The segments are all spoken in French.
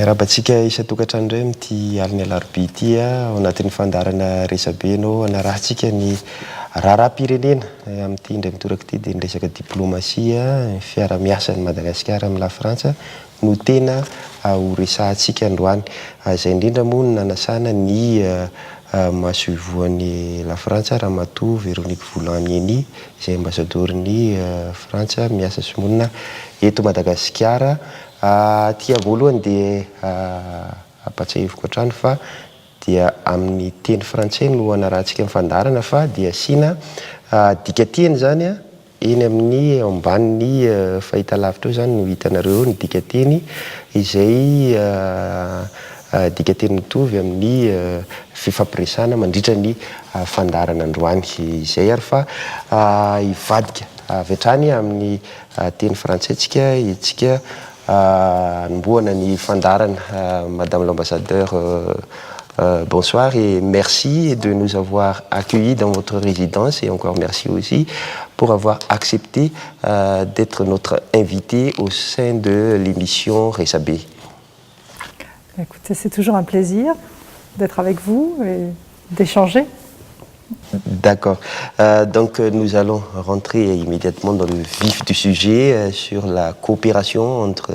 Miarabantsika isa-tokantrano indray amin'ity alina alarobia ity ao anatin'ny fandarana resabe anao anarahantsika ny raharaham-pirenena amin'ity indray mitoraka ity dia ny resaka diplomasia, ny fiara-miasan'ny Madagasikara amin'ny la Frantsa no tena ho resahantsika androany. Izay indrindra moa no nanasana ny maso ivoan'ny la Frantsa ramatoa Véronique Voulanieny izay ambasadôrin'ny Frantsa miasa somonina eto Madagasikara. Tia voalohany dia ampatsahiviko hatrany fa dia amin'ny teny frantsay no anarahantsika mifandarana fa dia asiana dikateny zany eny amin'ny ambanin'ny fahitalavitra eo zany no hitanareo ny dikateny izay dikateny mitovy amin'ny fifampiresana mandritra ny fandarana androany izay ary fa ivadika avy hatrany amin'ny teny frantsay tsika nomboana ny fandarana. Madame l'ambassadeur, bonsoir et merci de nous avoir accueillis dans votre résidence et encore merci aussi pour avoir accepté d'être notre invité au sein de l'émission Resabé. Écoutez, c'est toujours un plaisir d'être avec vous et d'échanger. D'accord. Donc nous allons rentrer immédiatement dans le vif du sujet sur la coopération entre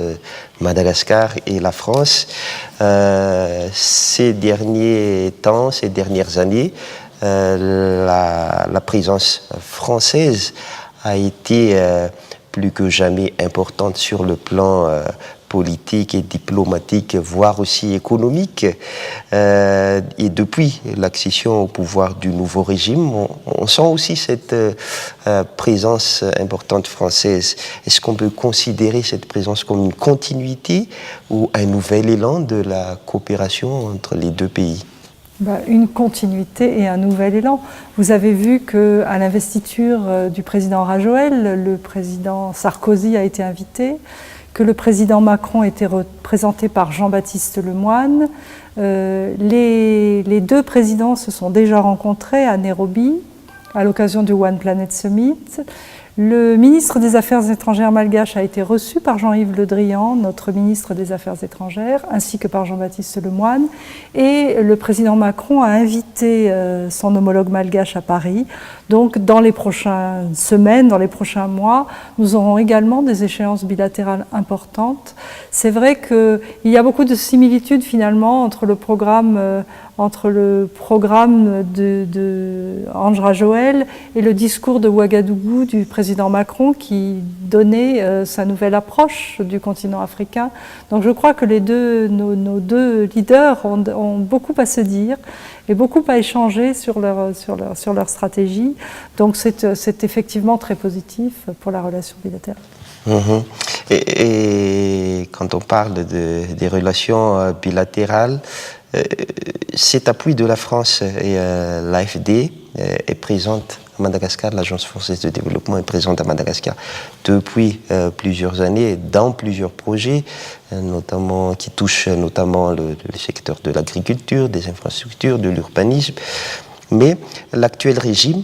Madagascar et la France. Ces derniers temps, ces dernières années, la présence française a été plus que jamais importante sur le plan politique et diplomatique, voire aussi économique. Et depuis l'accession au pouvoir du nouveau régime, on sent aussi cette présence importante française. Est-ce qu'on peut considérer cette présence comme une continuité ou un nouvel élan de la coopération entre les deux pays ? Une continuité et un nouvel élan. Vous avez vu qu'à l'investiture du président Rajoel, le président Sarkozy a été invité, que le président Macron était représenté par Jean-Baptiste Lemoyne. Les deux présidents se sont déjà rencontrés à Nairobi à l'occasion du One Planet Summit. Le ministre des Affaires étrangères malgache a été reçu par Jean-Yves Le Drian, notre ministre des Affaires étrangères, ainsi que par Jean-Baptiste Lemoyne. Et le président Macron a invité son homologue malgache à Paris. Donc, dans les prochaines semaines, dans les prochains mois, nous aurons également des échéances bilatérales importantes. C'est vrai qu'il y a beaucoup de similitudes finalement entre le programme de Ange Rajoel et le discours de Ouagadougou du président Macron qui donnait sa nouvelle approche du continent africain. Donc je crois que nos deux leaders ont beaucoup à se dire et beaucoup à échanger sur leur stratégie. Donc c'est effectivement très positif pour la relation bilatérale. Mmh. Et quand on parle des relations bilatérales, cet appui de la France et l'AFD est présente à Madagascar, l'Agence française de développement est présente à Madagascar depuis plusieurs années dans plusieurs projets, notamment qui touchent notamment le secteur de l'agriculture, des infrastructures, de l'urbanisme. Mais l'actuel régime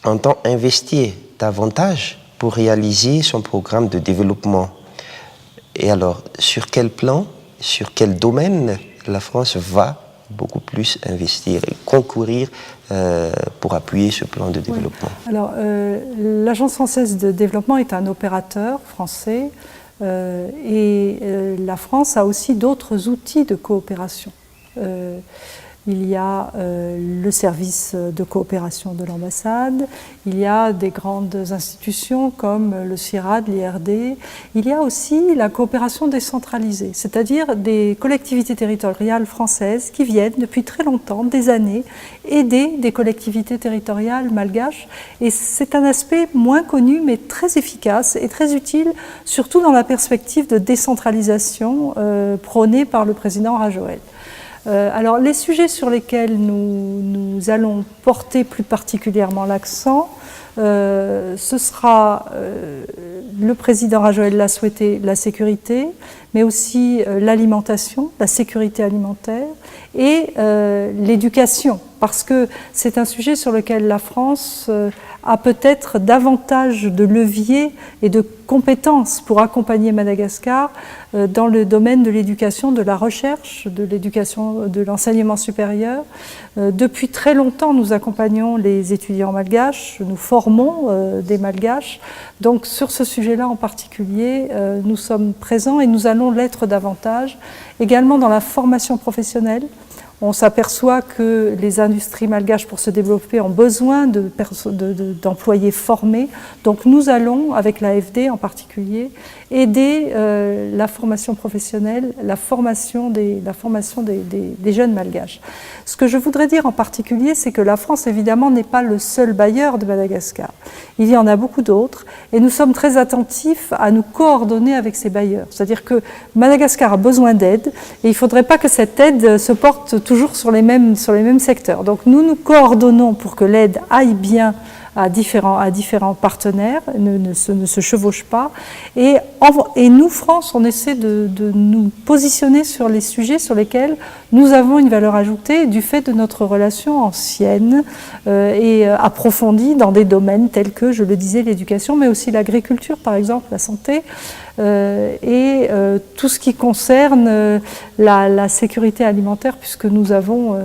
entend investir davantage pour réaliser son programme de développement. Et alors, sur quel plan, sur quel domaine la France va beaucoup plus investir et concourir pour appuyer ce plan de développement? Oui. Alors, l'Agence française de développement est un opérateur français et la France a aussi d'autres outils de coopération. Il y a le service de coopération de l'ambassade, il y a des grandes institutions comme le CIRAD, l'IRD, il y a aussi la coopération décentralisée, c'est-à-dire des collectivités territoriales françaises qui viennent depuis très longtemps, des années, aider des collectivités territoriales malgaches. Et c'est un aspect moins connu mais très efficace et très utile, surtout dans la perspective de décentralisation prônée par le président Rajoel. Alors, les sujets sur lesquels nous allons porter plus particulièrement l'accent, ce sera, le président Rajoel l'a souhaité, la sécurité, mais aussi l'alimentation, la sécurité alimentaire et l'éducation, parce que c'est un sujet sur lequel la France a peut-être davantage de leviers et de compétences pour accompagner Madagascar dans le domaine de l'éducation, de la recherche, de l'éducation, de l'enseignement supérieur. Depuis très longtemps, nous accompagnons les étudiants malgaches, nous formons des malgaches. Donc sur ce sujet-là en particulier, nous sommes présents et nous allons l'être davantage. Également dans la formation professionnelle. On s'aperçoit que les industries malgaches, pour se développer, ont besoin d'employés formés. Donc nous allons, avec l'AFD en particulier, aider la formation professionnelle, la formation des jeunes malgaches. Ce que je voudrais dire en particulier, c'est que la France, évidemment, n'est pas le seul bailleur de Madagascar. Il y en a beaucoup d'autres et nous sommes très attentifs à nous coordonner avec ces bailleurs. C'est-à-dire que Madagascar a besoin d'aide et il ne faudrait pas que cette aide se porte toujours sur les mêmes secteurs. Donc nous nous coordonnons pour que l'aide aille bien à différents partenaires, ne se chevauchent pas. Et nous, France, on essaie de nous positionner sur les sujets sur lesquels nous avons une valeur ajoutée du fait de notre relation ancienne et approfondie dans des domaines tels que, je le disais, l'éducation, mais aussi l'agriculture, par exemple, la santé, et tout ce qui concerne la sécurité alimentaire, puisque nous avons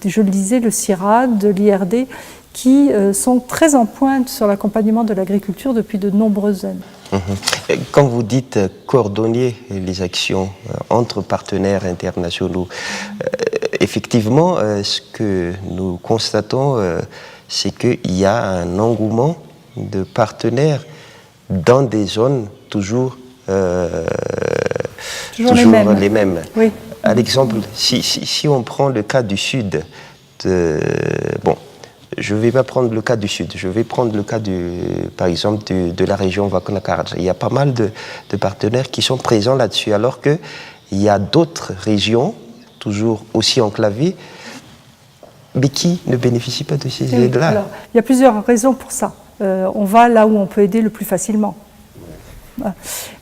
je le disais, le CIRAD, l'IRD, qui sont très en pointe sur l'accompagnement de l'agriculture depuis de nombreuses années. Quand vous dites coordonner les actions entre partenaires internationaux, effectivement, ce que nous constatons, c'est qu'il y a un engouement de partenaires dans des zones toujours les mêmes. Oui. À l'exemple, si on prend le cas du Sud, je ne vais pas prendre le cas du Sud, je vais prendre le cas, par exemple, de la région Vakuna-Kardj. Il y a pas mal de partenaires qui sont présents là-dessus, alors qu'il y a d'autres régions, toujours aussi enclavées, mais qui ne bénéficient pas de ces aides-là. Alors, il y a plusieurs raisons pour ça. On va là où on peut aider le plus facilement.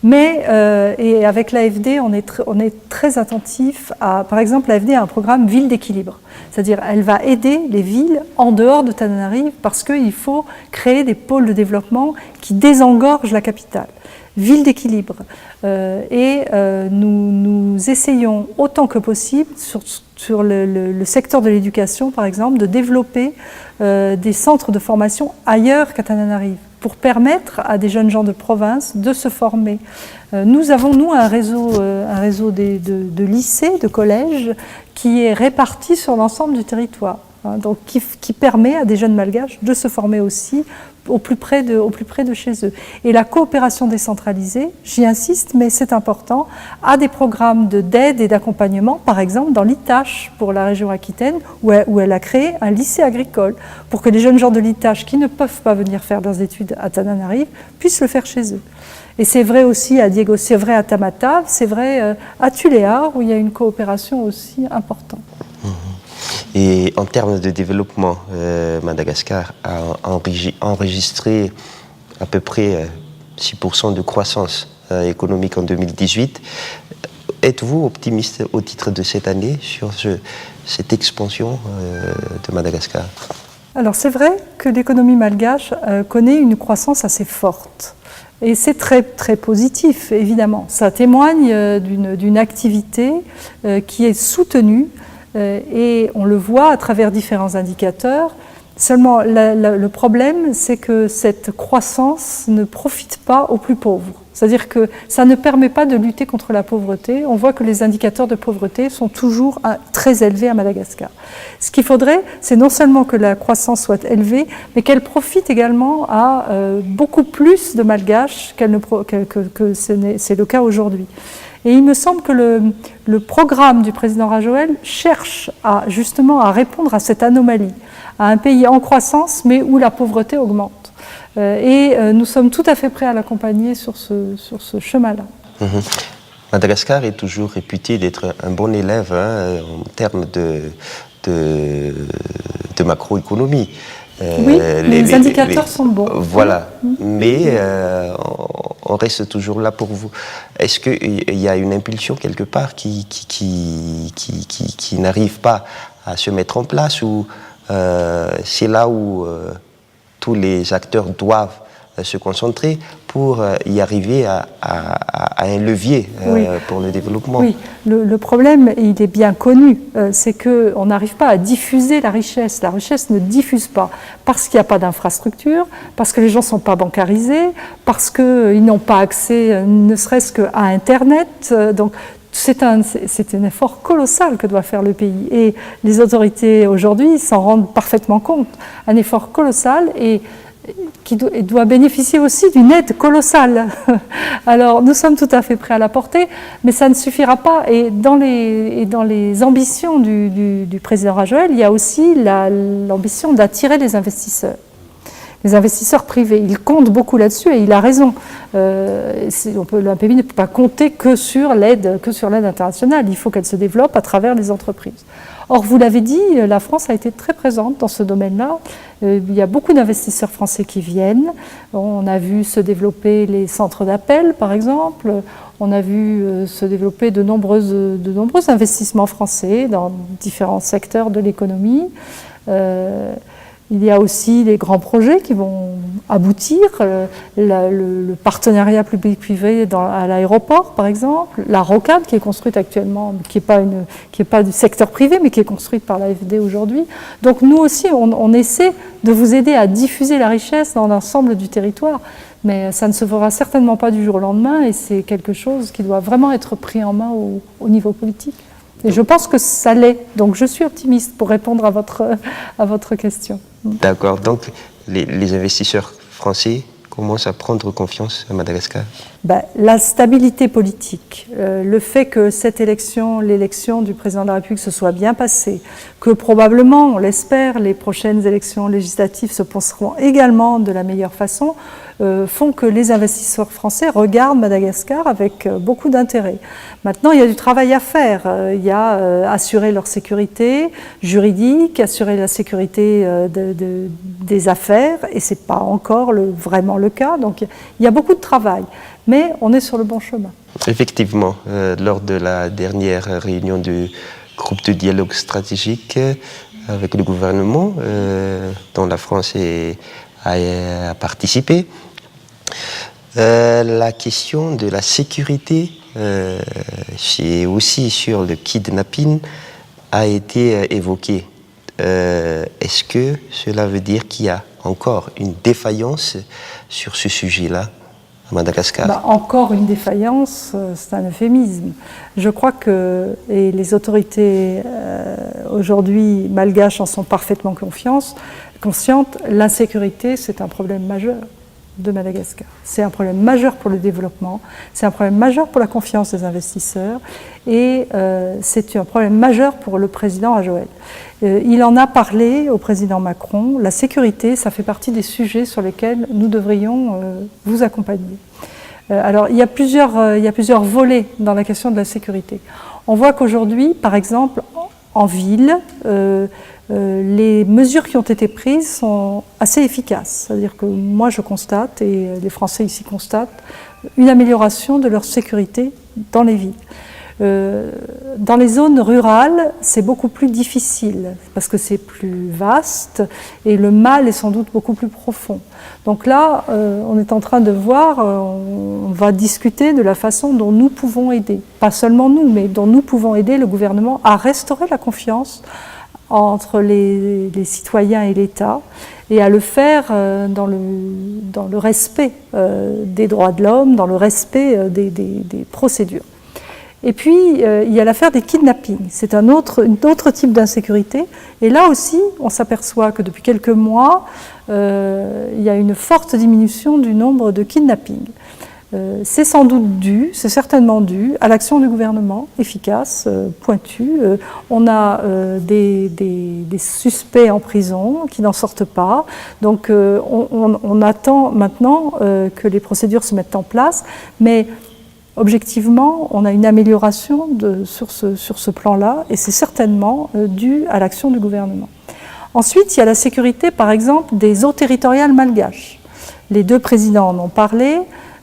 Mais et avec l'AFD, on est très attentif à, par exemple, l'AFD a un programme Ville d'équilibre, c'est-à-dire elle va aider les villes en dehors de Tananarive parce qu'il faut créer des pôles de développement qui désengorgent la capitale. Ville d'équilibre. Nous essayons autant que possible sur le secteur de l'éducation, par exemple, de développer des centres de formation ailleurs qu'à Tananarive, pour permettre à des jeunes gens de province de se former. Nous avons, un réseau de lycées, de collèges, qui est réparti sur l'ensemble du territoire, donc qui permet à des jeunes malgaches de se former aussi au plus près de chez eux. Et la coopération décentralisée, j'y insiste, mais c'est important, a des programmes d'aide et d'accompagnement, par exemple dans l'Itache pour la région Aquitaine, où elle a créé un lycée agricole, pour que les jeunes gens de l'Itache qui ne peuvent pas venir faire leurs études à Tananarive puissent le faire chez eux. Et c'est vrai aussi à Diego, c'est vrai à Tamatave, c'est vrai à Tuléar, où il y a une coopération aussi importante. Et en termes de développement, Madagascar a enregistré à peu près 6% de croissance économique en 2018. Êtes-vous optimiste au titre de cette année sur cette expansion de Madagascar? Alors c'est vrai que l'économie malgache connaît une croissance assez forte. Et c'est très, très positif, évidemment. Ça témoigne d'une activité qui est soutenue. Et on le voit à travers différents indicateurs. Seulement, le problème, c'est que cette croissance ne profite pas aux plus pauvres. C'est-à-dire que ça ne permet pas de lutter contre la pauvreté. On voit que les indicateurs de pauvreté sont toujours très élevés à Madagascar. Ce qu'il faudrait, c'est non seulement que la croissance soit élevée, mais qu'elle profite également à beaucoup plus de Malgaches que c'est le cas aujourd'hui. Et il me semble que le programme du président Rajoel cherche justement à répondre à cette anomalie, à un pays en croissance mais où la pauvreté augmente. Et nous sommes tout à fait prêts à l'accompagner sur ce chemin-là. Madagascar est toujours réputé d'être un bon élève en termes de macroéconomie. Oui, les indicateurs sont bons. Voilà, mais on reste toujours là pour vous. Est-ce qu'il y a une impulsion quelque part qui n'arrive pas à se mettre en place, ou c'est là où tous les acteurs doivent se concentrer pour y arriver à un levier pour le développement. Oui, le problème, il est bien connu, c'est qu'on n'arrive pas à diffuser la richesse. La richesse ne diffuse pas parce qu'il n'y a pas d'infrastructure, parce que les gens ne sont pas bancarisés, parce qu'ils n'ont pas accès ne serait-ce qu'à Internet. Donc, c'est un effort colossal que doit faire le pays. Et les autorités aujourd'hui s'en rendent parfaitement compte. Un effort colossal et qui doit bénéficier aussi d'une aide colossale. Alors, nous sommes tout à fait prêts à l'apporter, mais ça ne suffira pas. Et dans les ambitions du président Rajoel, il y a aussi l'ambition d'attirer les investisseurs privés. Il compte beaucoup là-dessus et il a raison. Le pays ne peut pas compter que sur l'aide internationale. Il faut qu'elle se développe à travers les entreprises. Or, vous l'avez dit, la France a été très présente dans ce domaine-là. Il y a beaucoup d'investisseurs français qui viennent. On a vu se développer les centres d'appel, par exemple. On a vu se développer de nombreux investissements français dans différents secteurs de l'économie. Il y a aussi les grands projets qui vont aboutir, le partenariat public-privé à l'aéroport, par exemple, la rocade qui est construite actuellement, qui n'est pas du secteur privé, mais qui est construite par l'AFD aujourd'hui. Donc nous aussi, on essaie de vous aider à diffuser la richesse dans l'ensemble du territoire, mais ça ne se fera certainement pas du jour au lendemain, et c'est quelque chose qui doit vraiment être pris en main au niveau politique. Et je pense que ça l'est. Donc je suis optimiste pour répondre à votre question. D'accord. Donc les investisseurs français commencent à prendre confiance à Madagascar? La stabilité politique, le fait que cette élection, l'élection du président de la République se soit bien passée, que probablement, on l'espère, les prochaines élections législatives se passeront également de la meilleure façon, font que les investisseurs français regardent Madagascar avec beaucoup d'intérêt. Maintenant, il y a du travail à faire. Il y a assurer leur sécurité juridique, assurer la sécurité des affaires, et ce n'est pas encore vraiment le cas. Donc, il y a beaucoup de travail, mais on est sur le bon chemin. Effectivement, lors de la dernière réunion du groupe de dialogue stratégique avec le gouvernement, dont la France a participé, la question de la sécurité, aussi sur le kidnapping, a été évoquée. Est-ce que cela veut dire qu'il y a encore une défaillance sur ce sujet-là à Madagascar? Encore une défaillance, c'est un euphémisme. Je crois que, et les autorités aujourd'hui malgaches en sont parfaitement conscientes, l'insécurité, c'est un problème majeur de Madagascar. C'est un problème majeur pour le développement, c'est un problème majeur pour la confiance des investisseurs, et c'est un problème majeur pour le président Rajoel. Il en a parlé au président Macron. La sécurité, ça fait partie des sujets sur lesquels nous devrions vous accompagner. Alors, il y a plusieurs volets dans la question de la sécurité. On voit qu'aujourd'hui, par exemple, en ville, les mesures qui ont été prises sont assez efficaces. C'est-à-dire que moi, je constate, et les Français ici constatent, une amélioration de leur sécurité dans les villes. Dans les zones rurales, c'est beaucoup plus difficile parce que c'est plus vaste et le mal est sans doute beaucoup plus profond. Donc là, on est en train de voir, on va discuter de la façon dont nous pouvons aider, pas seulement nous, mais dont nous pouvons aider le gouvernement à restaurer la confiance entre les citoyens et l'État, et à le faire dans le respect des droits de l'homme, dans le respect des procédures. Et puis, il y a l'affaire des kidnappings. C'est un autre type d'insécurité. Et là aussi, on s'aperçoit que depuis quelques mois, il y a une forte diminution du nombre de kidnappings. C'est certainement dû à l'action du gouvernement, efficace, pointue. On a des suspects en prison qui n'en sortent pas. Donc, on attend maintenant que les procédures se mettent en place. Mais objectivement, on a une amélioration sur ce plan-là, et c'est certainement dû à l'action du gouvernement. Ensuite, il y a la sécurité, par exemple, des eaux territoriales malgaches. Les deux présidents en ont parlé.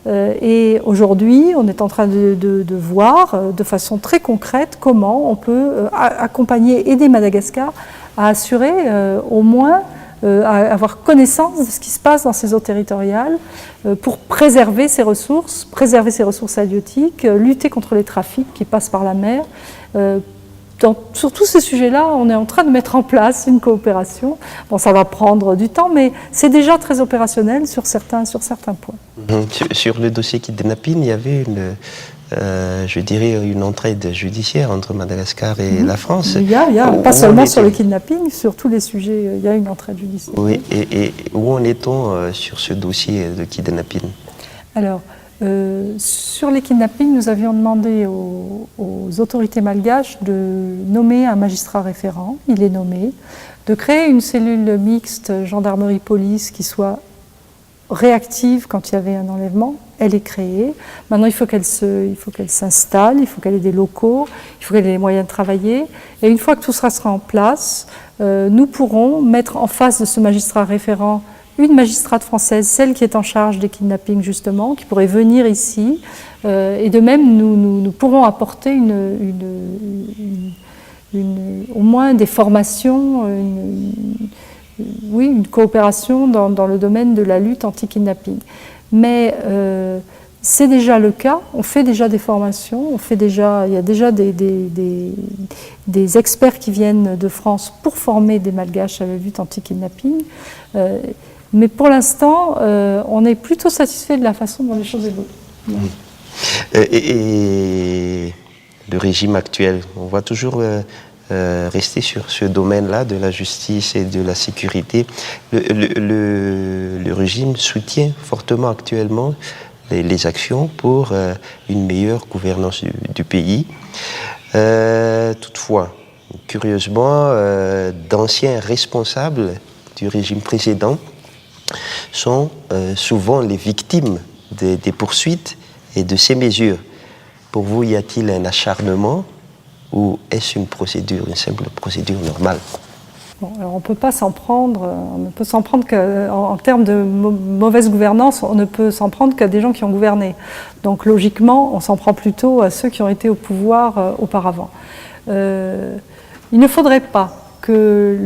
Et aujourd'hui, on est en train de voir de façon très concrète comment on peut accompagner, aider Madagascar à assurer au moins à avoir connaissance de ce qui se passe dans ces eaux territoriales pour préserver ses ressources halieutiques, lutter contre les trafics qui passent par la mer. Sur tous ces sujets-là, on est en train de mettre en place une coopération. Bon, ça va prendre du temps, mais c'est déjà très opérationnel sur certains points. Sur le dossier kidnapping, il y avait je dirais une entraide judiciaire entre Madagascar et la France. Il y a pas seulement sur le kidnapping, sur tous les sujets, il y a une entraide judiciaire. Oui, et où en est-on sur ce dossier de kidnapping? Alors, sur les kidnappings, nous avions demandé aux autorités malgaches de nommer un magistrat référent, il est nommé, de créer une cellule mixte gendarmerie-police qui soit réactive quand il y avait un enlèvement, elle est créée. Maintenant, il faut qu'elle s'installe, il faut qu'elle ait des locaux, il faut qu'elle ait les moyens de travailler. Et une fois que tout sera en place, nous pourrons mettre en face de ce magistrat référent une magistrate française, celle qui est en charge des kidnappings justement, qui pourrait venir ici. Et de même, nous pourrons apporter au moins des formations, une coopération dans le domaine de la lutte anti-kidnapping. Mais c'est déjà le cas, on fait déjà des formations, il y a déjà des experts qui viennent de France pour former des Malgaches à la lutte anti-kidnapping. Mais pour l'instant, on est plutôt satisfait de la façon dont les choses évoluent. Et le régime actuel, on va toujours rester sur ce domaine-là de la justice et de la sécurité. Le régime soutient fortement actuellement les actions pour une meilleure gouvernance du pays. Toutefois, curieusement, d'anciens responsables du régime précédent sont souvent les victimes des poursuites et de ces mesures. Pour vous, y a-t-il un acharnement ou est-ce une simple procédure normale? Bon, alors on ne peut pas s'en prendre, qu'en termes de mauvaise gouvernance, on ne peut s'en prendre qu'à des gens qui ont gouverné. Donc logiquement, on s'en prend plutôt à ceux qui ont été au pouvoir auparavant. Il ne faudrait pas que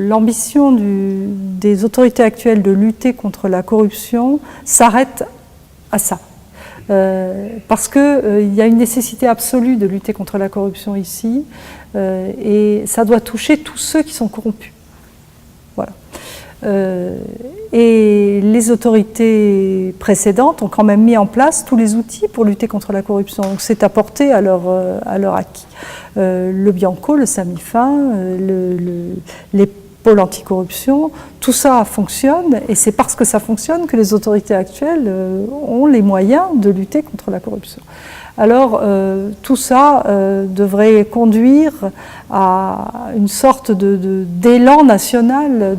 l'ambition des autorités actuelles de lutter contre la corruption s'arrête à ça. Parce qu'il y a une nécessité absolue de lutter contre la corruption ici, et ça doit toucher tous ceux qui sont corrompus. Voilà. Et les autorités précédentes ont quand même mis en place tous les outils pour lutter contre la corruption. Donc c'est apporté à leur acquis. Le Bianco, le Samifin, les pôles anticorruption, tout ça fonctionne, et c'est parce que ça fonctionne que les autorités actuelles ont les moyens de lutter contre la corruption. Alors tout ça devrait conduire à une sorte d'élan national.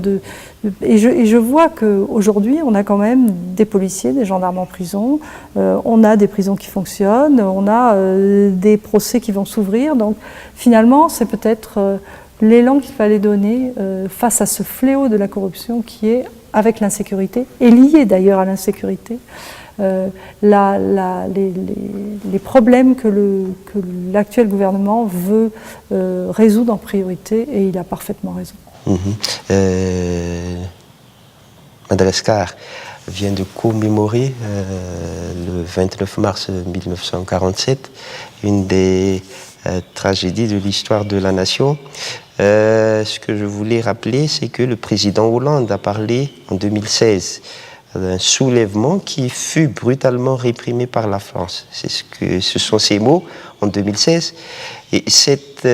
Et je vois qu'aujourd'hui, on a quand même des policiers, des gendarmes en prison, on a des prisons qui fonctionnent, on a des procès qui vont s'ouvrir. Donc finalement, c'est peut-être l'élan qu'il fallait donner face à ce fléau de la corruption qui est avec l'insécurité, et lié d'ailleurs à l'insécurité. Les problèmes que l'actuel gouvernement veut résoudre en priorité, et il a parfaitement raison. Madagascar vient de commémorer le 29 mars 1947 une des tragédies de l'histoire de la nation. Ce que je voulais rappeler, c'est que le président Hollande a parlé en 2016 d'un soulèvement qui fut brutalement réprimé par la France. Ce sont ces mots en 2016. Et cette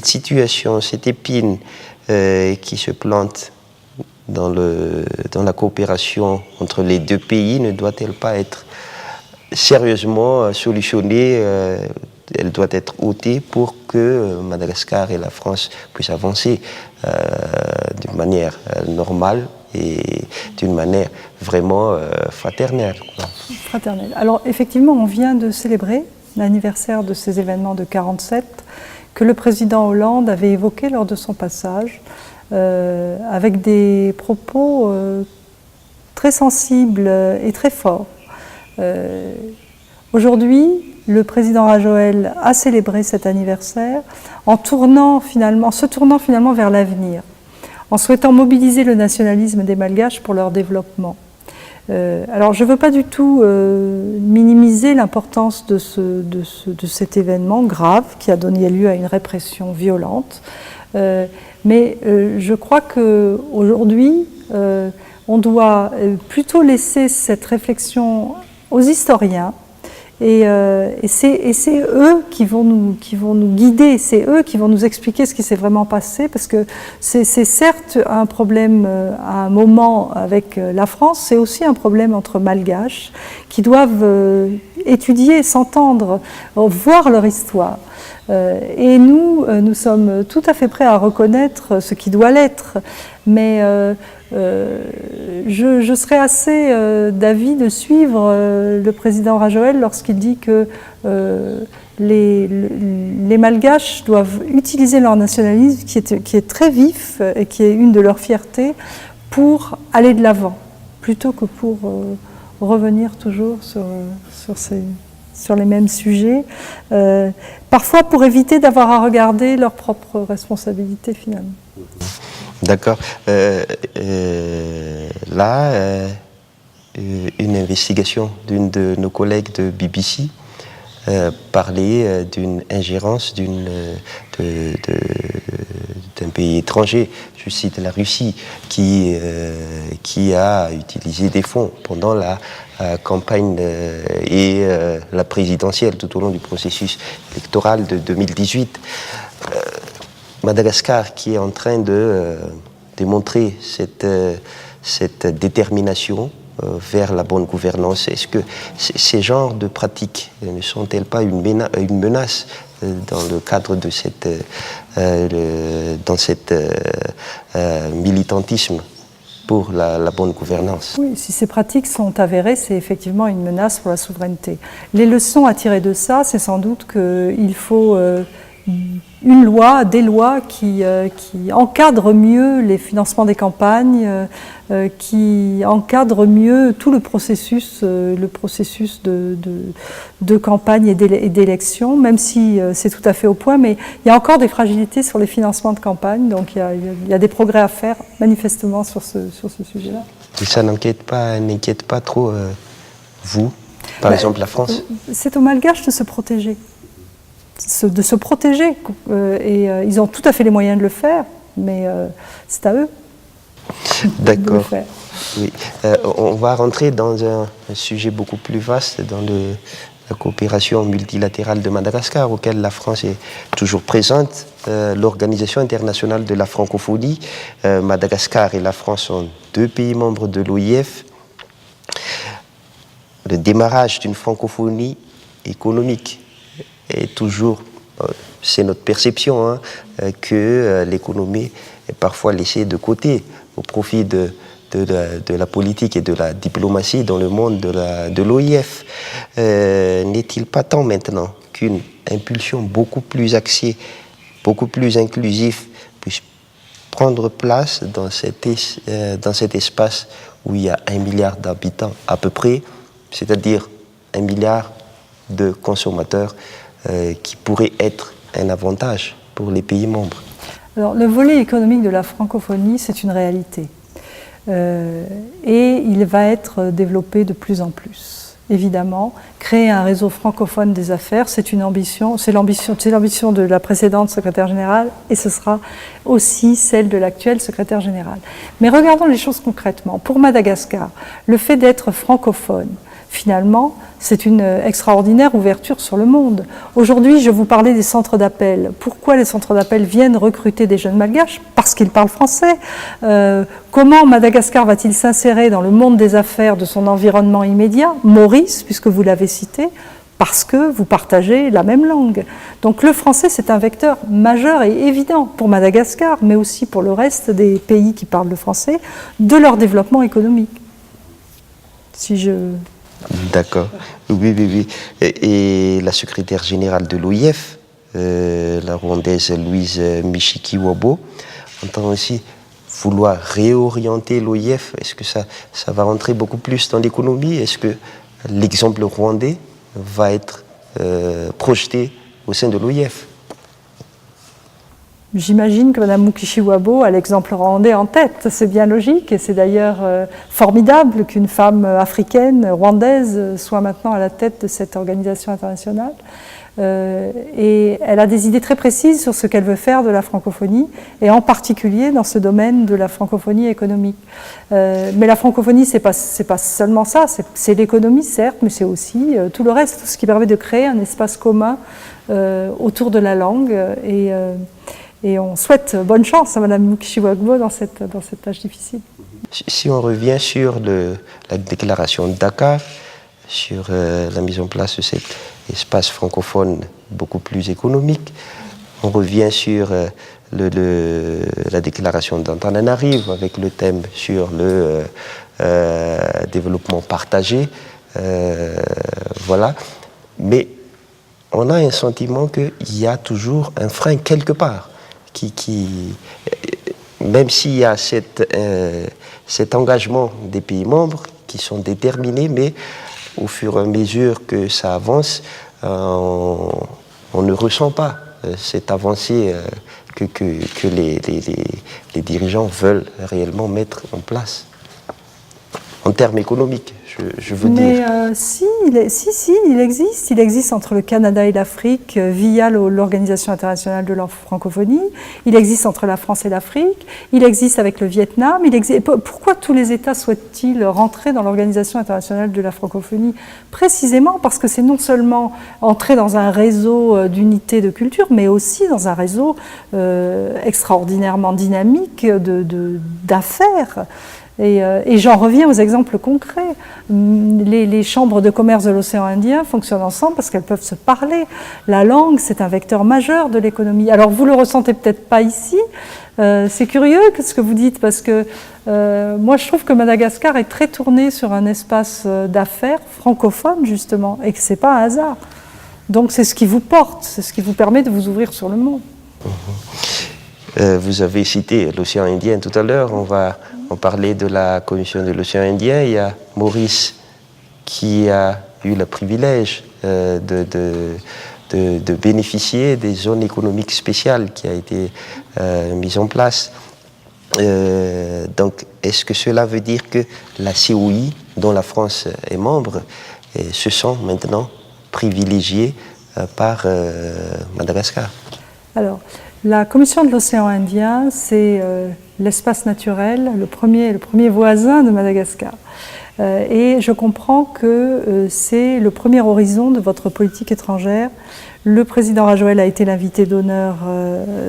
situation, cette épine qui se plante dans la coopération entre les deux pays, ne doit-elle pas être sérieusement solutionnée? Elle doit être ôtée pour que Madagascar et la France puissent avancer d'une manière normale et d'une manière vraiment fraternelle. Fraternelle. Alors effectivement, on vient de célébrer l'anniversaire de ces événements de 1947 que le président Hollande avait évoqué lors de son passage, avec des propos très sensibles et très forts. Aujourd'hui, le président Rajoel a célébré cet anniversaire en se tournant finalement vers l'avenir, en souhaitant mobiliser le nationalisme des Malgaches pour leur développement. Alors je ne veux pas du tout minimiser l'importance de cet événement grave qui a donné lieu à une répression violente, mais je crois qu'aujourd'hui, on doit plutôt laisser cette réflexion aux historiens, et c'est eux qui vont nous guider, c'est eux qui vont nous expliquer ce qui s'est vraiment passé, parce que c'est certes un problème à un moment avec la France, c'est aussi un problème entre Malgaches qui doivent étudier, s'entendre, voir leur histoire. Et nous sommes tout à fait prêts à reconnaître ce qui doit l'être, mais je serais assez d'avis de suivre le président Rajoel lorsqu'il dit que les Malgaches doivent utiliser leur nationalisme qui est très vif et qui est une de leurs fiertés pour aller de l'avant, plutôt que pour revenir toujours sur les mêmes sujets, parfois pour éviter d'avoir à regarder leurs propres responsabilités finalement. D'accord. Là, une investigation d'une de nos collègues de BBC parlait d'une ingérence d'un pays étranger, je cite la Russie, qui a utilisé des fonds pendant la campagne et la présidentielle tout au long du processus électoral de 2018. Madagascar qui est en train de démontrer cette détermination vers la bonne gouvernance. Est-ce que ces genres de pratiques ne sont-elles pas une menace dans le cadre de cet militantisme pour la bonne gouvernance? Oui, si ces pratiques sont avérées, c'est effectivement une menace pour la souveraineté. Les leçons à tirer de ça, c'est sans doute qu'il faut des lois qui encadrent mieux les financements des campagnes, qui encadrent mieux tout le processus de campagne et d'élection, même si c'est tout à fait au point, mais il y a encore des fragilités sur les financements de campagne, donc il y a des progrès à faire manifestement sur ce sujet-là. Et ça n'inquiète pas trop vous, par exemple la France? C'est aux Malgaches de se protéger. Et ils ont tout à fait les moyens de le faire, mais c'est à eux. D'accord. De le faire. Oui. On va rentrer dans un sujet beaucoup plus vaste, dans la coopération multilatérale de Madagascar, auquel la France est toujours présente. L'Organisation internationale de la francophonie, Madagascar et la France sont deux pays membres de l'OIF. Le démarrage d'une francophonie économique est toujours, c'est notre perception, que l'économie est parfois laissée de côté au profit de la politique et de la diplomatie dans le monde de l'OIF. N'est-il pas temps maintenant qu'une impulsion beaucoup plus axée, beaucoup plus inclusive puisse prendre place dans cet espace où il y a 1 milliard d'habitants à peu près, c'est-à-dire 1 milliard de consommateurs qui pourrait être un avantage pour les pays membres? Alors, le volet économique de la francophonie, c'est une réalité. Et il va être développé de plus en plus. Évidemment, créer un réseau francophone des affaires, c'est l'ambition de la précédente secrétaire générale et ce sera aussi celle de l'actuelle secrétaire générale. Mais regardons les choses concrètement. Pour Madagascar, le fait d'être francophone, finalement, c'est une extraordinaire ouverture sur le monde. Aujourd'hui, je vous parlais des centres d'appel. Pourquoi les centres d'appel viennent recruter des jeunes malgaches? Parce qu'ils parlent français. Comment Madagascar va-t-il s'insérer dans le monde des affaires de son environnement immédiat? Maurice, puisque vous l'avez cité, parce que vous partagez la même langue. Donc le français, c'est un vecteur majeur et évident pour Madagascar, mais aussi pour le reste des pays qui parlent le français, de leur développement économique. D'accord. Oui. Et la secrétaire générale de l'OIF, la Rwandaise Louise Mishikiwabo, entend aussi vouloir réorienter l'OIF. Est-ce que ça va rentrer beaucoup plus dans l'économie? Est-ce que l'exemple rwandais va être projeté au sein de l'OIF. J'imagine que Mme Mukishiwabo a l'exemple rwandais en tête, c'est bien logique, et c'est d'ailleurs formidable qu'une femme africaine, rwandaise, soit maintenant à la tête de cette organisation internationale. Et elle a des idées très précises sur ce qu'elle veut faire de la francophonie, et en particulier dans ce domaine de la francophonie économique. Mais la francophonie, c'est pas seulement ça, c'est l'économie certes, mais c'est aussi tout le reste, tout ce qui permet de créer un espace commun autour de la langue. Et on souhaite bonne chance à Mme Mukishiwabo dans cette tâche difficile. Si on revient sur la déclaration de Dakar, sur la mise en place de cet espace francophone beaucoup plus économique, on revient sur la déclaration d'Antananarivo avec le thème sur le développement partagé. Voilà. Mais on a un sentiment qu'il y a toujours un frein quelque part. Même s'il y a cet engagement des pays membres qui sont déterminés, mais au fur et à mesure que ça avance, on ne ressent pas cette avancée que les dirigeants veulent réellement mettre en place. En termes économiques, je veux dire. Mais si, il existe entre le Canada et l'Afrique via l'Organisation internationale de la francophonie, il existe entre la France et l'Afrique, il existe avec le Vietnam. Pourquoi tous les États souhaitent-ils rentrer dans l'Organisation internationale de la francophonie? Précisément parce que c'est non seulement entrer dans un réseau d'unités de culture, mais aussi dans un réseau extraordinairement dynamique d'affaires. Et j'en reviens aux exemples concrets. Les chambres de commerce de l'océan Indien fonctionnent ensemble parce qu'elles peuvent se parler. La langue, c'est un vecteur majeur de l'économie. Alors vous le ressentez peut-être pas ici. C'est curieux ce que vous dites parce que moi je trouve que Madagascar est très tourné sur un espace d'affaires francophone justement et que c'est pas un hasard. Donc c'est ce qui vous porte, c'est ce qui vous permet de vous ouvrir sur le monde. Vous avez cité l'océan Indien tout à l'heure. On parlait de la commission de l'océan Indien. Il y a Maurice qui a eu le privilège de bénéficier des zones économiques spéciales qui a été mise en place. Donc, est-ce que cela veut dire que la COI, dont la France est membre, se sent maintenant privilégiée par Madagascar? Alors, la Commission de l'océan Indien, c'est l'espace naturel, le premier voisin de Madagascar. Et je comprends que c'est le premier horizon de votre politique étrangère. Le président Rajoel a été l'invité d'honneur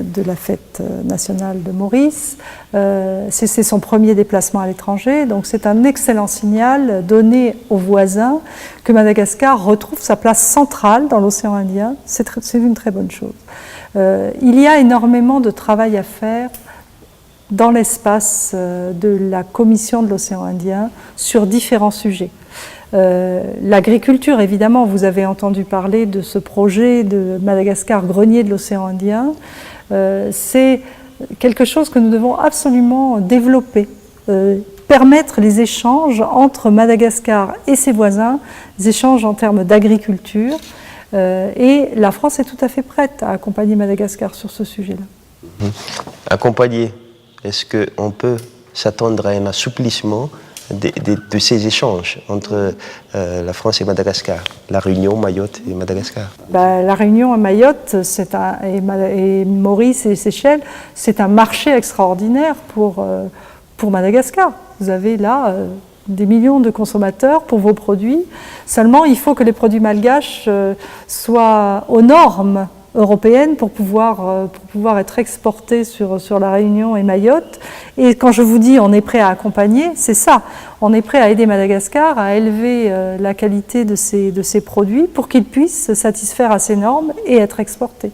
de la fête nationale de Maurice. C'est son premier déplacement à l'étranger, donc c'est un excellent signal donné aux voisins que Madagascar retrouve sa place centrale dans l'océan Indien. C'est une très bonne chose. Il y a énormément de travail à faire dans l'espace de la Commission de l'océan Indien sur différents sujets. L'agriculture, évidemment, vous avez entendu parler de ce projet de Madagascar grenier de l'océan Indien. C'est quelque chose que nous devons absolument développer, permettre les échanges entre Madagascar et ses voisins, des échanges en termes d'agriculture. Et la France est tout à fait prête à accompagner Madagascar sur ce sujet-là. Accompagner, est-ce qu'on peut s'attendre à un assouplissement de ces échanges entre la France et Madagascar, la Réunion, Mayotte et Madagascar? La Réunion et Mayotte et Maurice et les Seychelles, c'est un marché extraordinaire pour Madagascar. Vous avez là des millions de consommateurs pour vos produits. Seulement, il faut que les produits malgaches soient aux normes européennes pour pouvoir être exportés sur la Réunion et Mayotte. Et quand je vous dis on est prêt à accompagner, c'est ça. On est prêt à aider Madagascar à élever la qualité de ses produits pour qu'ils puissent satisfaire à ces normes et être exportés.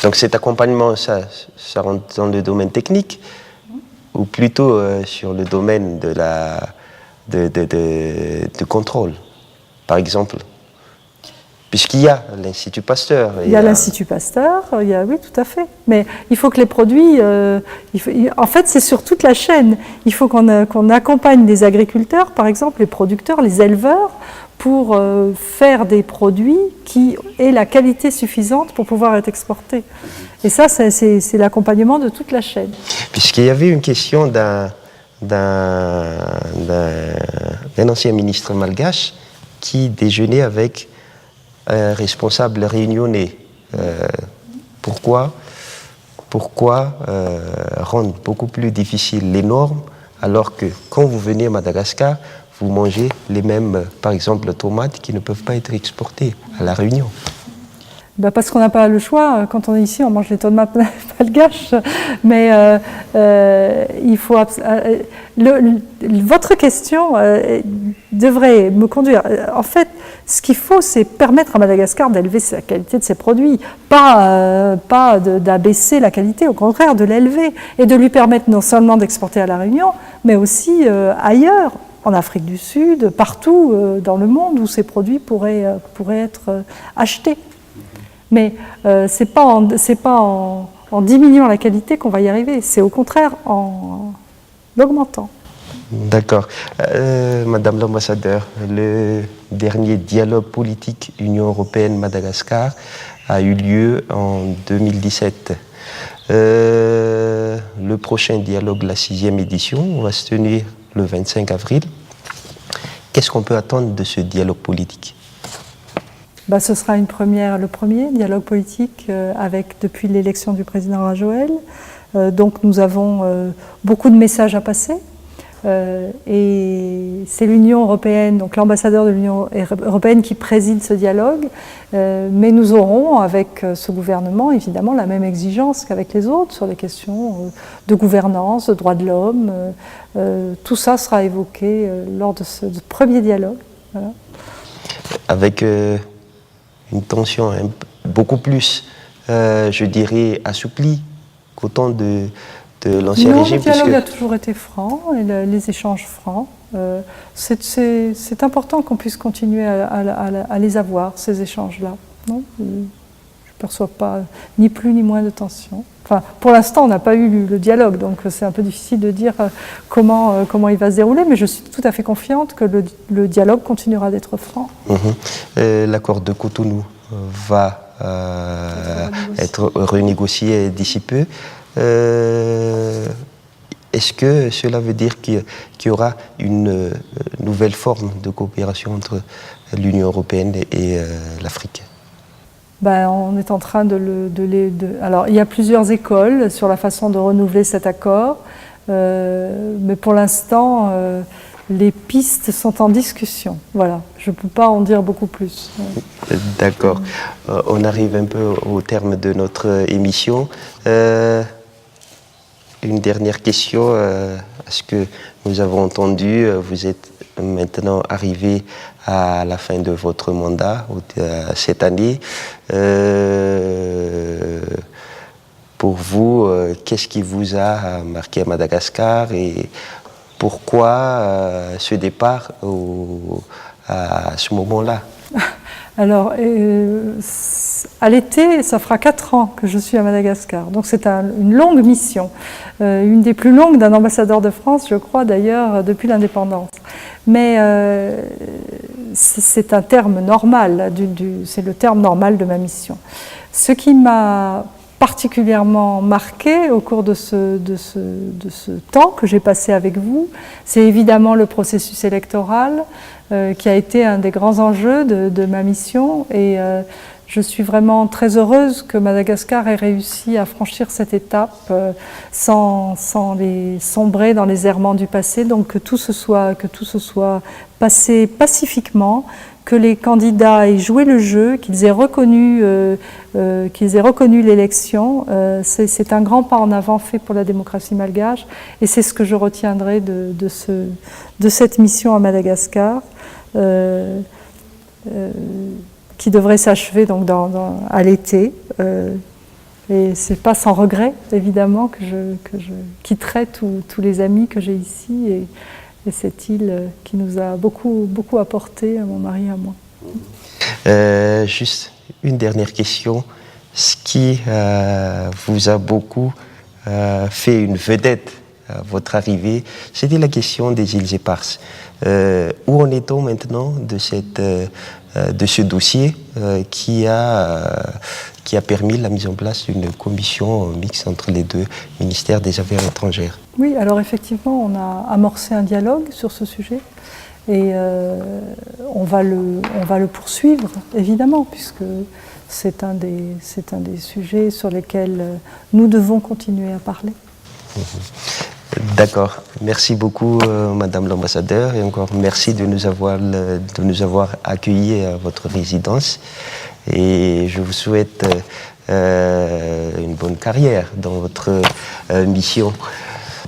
Donc cet accompagnement, ça rentre dans le domaine technique ou plutôt sur le domaine de contrôle, par exemple, puisqu'il y a l'Institut Pasteur. Il y a l'Institut Pasteur, oui, tout à fait. Mais il faut que les produits... en fait, c'est sur toute la chaîne. Il faut qu'on accompagne les agriculteurs, par exemple, les producteurs, les éleveurs, pour faire des produits qui aient la qualité suffisante pour pouvoir être exportés. Et ça, c'est l'accompagnement de toute la chaîne. Puisqu'il y avait une question d'un ancien ministre malgache qui déjeunait avec un responsable réunionnais. Pourquoi rendre beaucoup plus difficile les normes alors que quand vous venez à Madagascar, vous mangez les mêmes, par exemple, tomates qui ne peuvent pas être exportées à La Réunion? Ben parce qu'on n'a pas le choix. Quand on est ici, on mange les tomates malgaches. Mais il faut votre question devrait me conduire. En fait, ce qu'il faut, c'est permettre à Madagascar d'élever la qualité de ses produits, pas d'abaisser la qualité, au contraire, de l'élever et de lui permettre non seulement d'exporter à La Réunion, mais aussi ailleurs, en Afrique du Sud, partout dans le monde où ces produits pourraient être achetés. Mais ce n'est pas en diminuant la qualité qu'on va y arriver, c'est au contraire en l'augmentant. D'accord. Madame l'ambassadeur, le dernier dialogue politique Union européenne-Madagascar a eu lieu en 2017. Le prochain dialogue, la 6e édition, va se tenir le 25 avril. Qu'est-ce qu'on peut attendre de ce dialogue politique? Ce sera le premier dialogue politique depuis l'élection du président Rajoel. Donc nous avons beaucoup de messages à passer. Et c'est l'Union européenne, donc l'ambassadeur de l'Union européenne qui préside ce dialogue. Mais nous aurons avec ce gouvernement évidemment la même exigence qu'avec les autres sur les questions de gouvernance, de droits de l'homme. Tout ça sera évoqué lors de ce premier dialogue. Voilà. Avec une tension beaucoup plus, je dirais, assouplie qu'au temps de l'ancien régime. Le dialogue a toujours été franc, et les échanges francs. C'est important qu'on puisse continuer à les avoir, ces échanges-là. Je ne perçois pas ni plus ni moins de tension. Enfin, pour l'instant, on n'a pas eu le dialogue, donc c'est un peu difficile de dire comment il va se dérouler, mais je suis tout à fait confiante que le dialogue continuera d'être franc. L'accord de Cotonou va être renégocié d'ici peu. Est-ce que cela veut dire qu'il y aura une nouvelle forme de coopération entre l'Union européenne et l'Afrique? On est en train Alors, il y a plusieurs écoles sur la façon de renouveler cet accord, mais pour l'instant, les pistes sont en discussion. Voilà, je ne peux pas en dire beaucoup plus. D'accord. On arrive un peu au terme de notre émission. Une dernière question. À ce que nous avons entendu, vous êtes maintenant arrivé à la fin de votre mandat cette année. Pour vous, qu'est-ce qui vous a marqué à Madagascar et pourquoi ce départ à ce moment-là? Alors, à l'été, ça fera 4 ans que je suis à Madagascar. Donc c'est une longue mission, une des plus longues d'un ambassadeur de France, je crois d'ailleurs, depuis l'indépendance. Mais c'est un terme normal, c'est le terme normal de ma mission. Ce qui m'a particulièrement marqué au cours de ce temps que j'ai passé avec vous, c'est évidemment le processus électoral qui a été un des grands enjeux de ma mission et je suis vraiment très heureuse que Madagascar ait réussi à franchir cette étape sans sombrer dans les errements du passé, donc que tout se soit passé pacifiquement, que les candidats aient joué le jeu, qu'ils aient reconnu l'élection. C'est un grand pas en avant fait pour la démocratie malgache et c'est ce que je retiendrai de cette mission à Madagascar. Qui devrait s'achever donc à l'été. Et c'est pas sans regret, évidemment, que je quitterai tous les amis que j'ai ici et cette île qui nous a beaucoup apporté, à mon mari et à moi. Juste une dernière question. Ce qui vous a beaucoup fait une vedette votre arrivée, c'était la question des îles éparses. Où en est-on maintenant de ce dossier qui a permis la mise en place d'une commission mixte entre les deux ministères des Affaires étrangères? Oui, alors effectivement, on a amorcé un dialogue sur ce sujet et on va le poursuivre, évidemment, puisque c'est un des sujets sur lesquels nous devons continuer à parler. D'accord. Merci beaucoup, Madame l'ambassadeur, et encore merci de nous avoir accueillis à votre résidence. Et je vous souhaite une bonne carrière dans votre mission.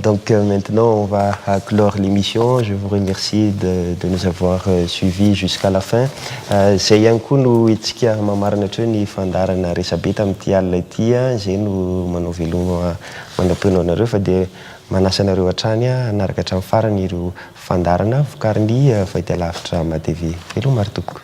Donc maintenant, on va clore l'émission. Je vous remercie de nous avoir suivis jusqu'à la fin. Zay ihany koa no itsika mamarana hatreo ny fandarana resabe tamin'ity alina ity. Zay no manao veloma manam-peno anareo fa dia manasa anareo hatrany hanaraka hatramin'ny farany ireo fandarana vokarin'ny Fahitalavitra Mahia TV. Veloma ary tompoko.